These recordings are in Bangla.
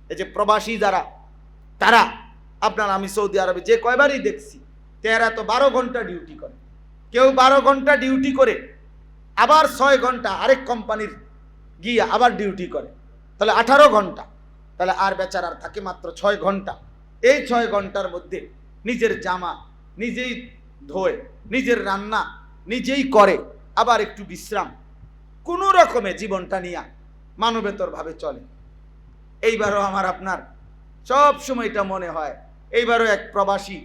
এই যে প্রবাসী যারা, তারা আপনার, আমি সৌদি আরবে যে কয়বারই দেখছি, তারা তো 12 ঘন্টা ডিউটি করে, কেউ 12 ঘন্টা ডিউটি করে আবার 6 ঘন্টা আরেক কোম্পানির গিয়ে আবার ডিউটি করে, তাহলে 18 ঘন্টা। তাহলে আর বেচারার থাকে মাত্র 6 ঘন্টা। এই 6 ঘন্টার মধ্যে নিজের জামা নিজেই ধোয়, নিজের রান্না নিজেই করে, আবার একটু বিশ্রাম, কোনো রকমে জীবনটা নিয়ে মানবেতর ভাবে চলে। এইবারও আমার আপনার সব সময়টা মনে হয়, এইবারও এক প্রবাসী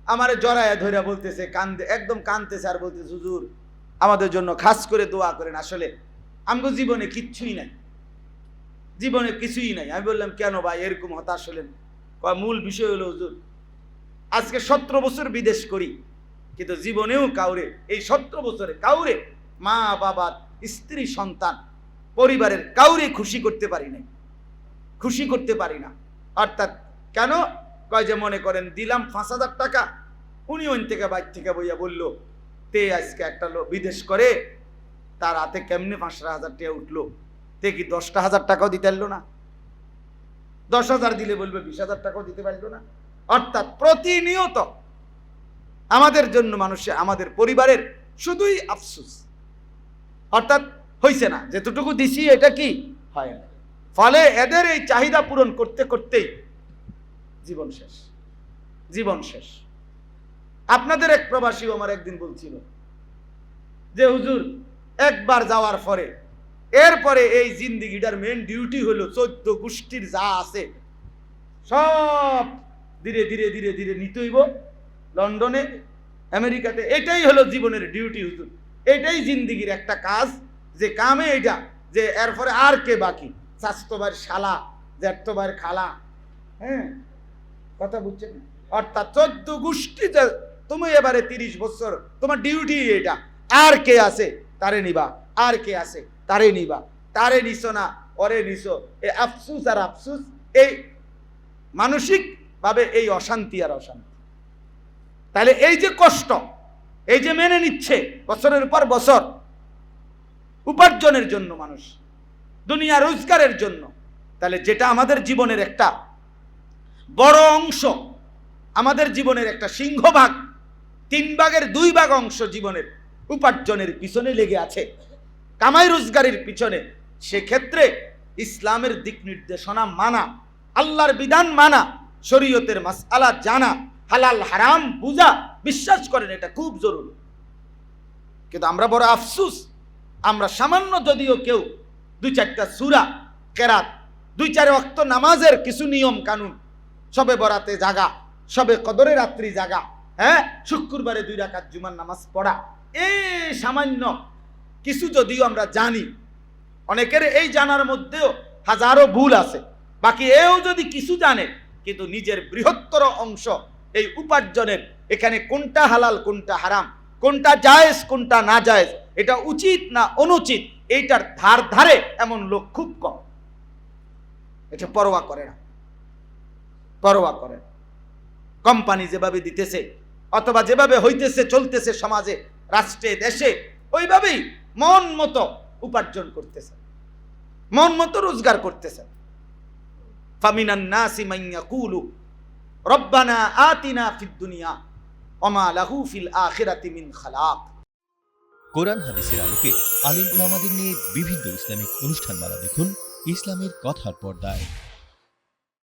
আমারে জড়ায় ধরে বলতেছে, কান্দে, একদম কান্দতেছে আর বলতেছে, হুজুর আমাদের জন্য খাস করে দোয়া করেন, আসলে আমগো জীবনে কিচ্ছুই নাই, জীবনে কিছুই নাই। আমি বললাম, কেন ভাই এরকম হতাশ হলেন? মূল বিষয় হলো, হুজুর আজকে 17 বছর বিদেশ করি, কিন্তু জীবনেও কাউরে, এই 17 বছরে কাউরে, মা বাবা স্ত্রী সন্তান পরিবারের কাউরে খুশি করতে পারি নাই, খুশি করতে পারি না। অর্থাৎ কেন কয় যে মনে করেন দিলাম 5,000 টাকা, উনি ওই থেকে বাইর থেকে বইয়া বলল, তে আজকে একটা লোক বিদেশ করে, তার হাতে কেমনে 5,000 টাকা উঠলো, তে কি 10,000 টাকাও দিতে পারলো না? 10,000 দিলে বলবে 20,000 টাকাও দিতে পারলো না। অর্থাৎ প্রতিনিয়ত আমাদের জন্য মানুষে, আমাদের পরিবারের শুধুই আফসোস, অর্থাৎ হইছে না, যেতটুকু দিছি এটা কি হয় না। ফলে এদের এই চাহিদা পূরণ করতে করতেই জীবন শেষ, জীবন শেষ। আপনাদের এক প্রবাসীও আমার একদিন বলছিল যে, হুজুর একবার যাওয়ার পরে এরপরে এই জিন্দিগিটার মেন ডিউটি হলো 14 গোষ্ঠীর যা আছে সব ধীরে ধীরে ধীরে ধীরে নিতে হইব লন্ডনে, আমেরিকাতে। এটাই হলো জীবনের ডিউটি হুজুর, এটাই জিন্দিগির একটা কাজ, যে কামে এটা, যে এরপরে আর কে বাকি, স্বাস্থ্য ভাইয়ের শালা, জ্যাঠতো ভাইয়ের খালা, হ্যাঁ কথা বুঝছেন? অর্থাৎ 14 গোষ্ঠী, তুমি এবারে 30 বছর তোমার ডিউটি এটা, আর কে আছে তারে নিবা, আর কে আছে তারে নিবা, তারে নিছো না ওরে নিছো, এই আফসুস আর আফসুস, এই মানসিক ভাবে এই অশান্তি আর অশান্তি। তাহলে এই যে কষ্ট, এই যে মেনে নিচ্ছে বছরের পর বছর উপার্জনের জন্য মানুষ, দুনিয়া রোজগারের জন্য, তাহলে যেটা আমাদের জীবনের একটা বড় অংশ, আমাদের জীবনের একটা সিংহভাগ, 3 ভাগের 2 ভাগ অংশ জীবনের উপার্জনের পিছনে লেগে আছে, কামাই রোজগারের পিছনে। সেক্ষেত্রে ইসলামের দিক নির্দেশনা মানা, আল্লাহর বিধান মানা, শরীয়তের মাসআলা জানা, হালাল হারাম বুঝা, বিশ্বাস করেন এটা খুব জরুরি। কিন্তু আমরা বড় আফসুস, আমরা সামান্য যদিও কেউ 2-4টা সূরা কেরাত, 2-4 ওয়াক্ত নামাজের কিছু নিয়ম কানুন, সবে বরাতে জাগা, সবে কদরে রাত্রি জাগা, হ্যাঁ শুক্রবারে 2 রাকাত জুমার নামাজ পড়া, এই সামান্য কিছু যদিও আমরা জানি, অনেকের এই জানার মধ্যেও হাজারো ভুল আছে, বাকি এও যদি কিছু জানে, কিন্তু নিজের বৃহত্তর অংশ এই উপার্জনের, এখানে কোনটা হালাল কোনটা হারাম, কোনটা জায়েজ কোনটা না জায়েজ, এটা উচিত না অনুচিত, এইটার ধার ধারে এমন লোক খুব কম। এটা পরোয়া করে না, পরোয়া করে না। কোম্পানি যেভাবে দিতেছে অথবা যেভাবে হইতেছে চলতেছে সমাজে, রাষ্ট্রে, দেশে, ওইভাবেই মন মতো উপার্জন করতেছে, মন মতো রোজগার করতেছে। ফামিনান নাসি মান ইয়াকুলু রব্বানা আতিনা ফিদ দুনিয়া ওমা লাহু ফিল আখিরাতি মিন খালাক। কোরআন হাদিসের আলোকে আলিম উলামাদের নিয়ে বিভিন্ন ইসলামিক অনুষ্ঠানমালা দেখুন ইসলামের কথার পর্দায়।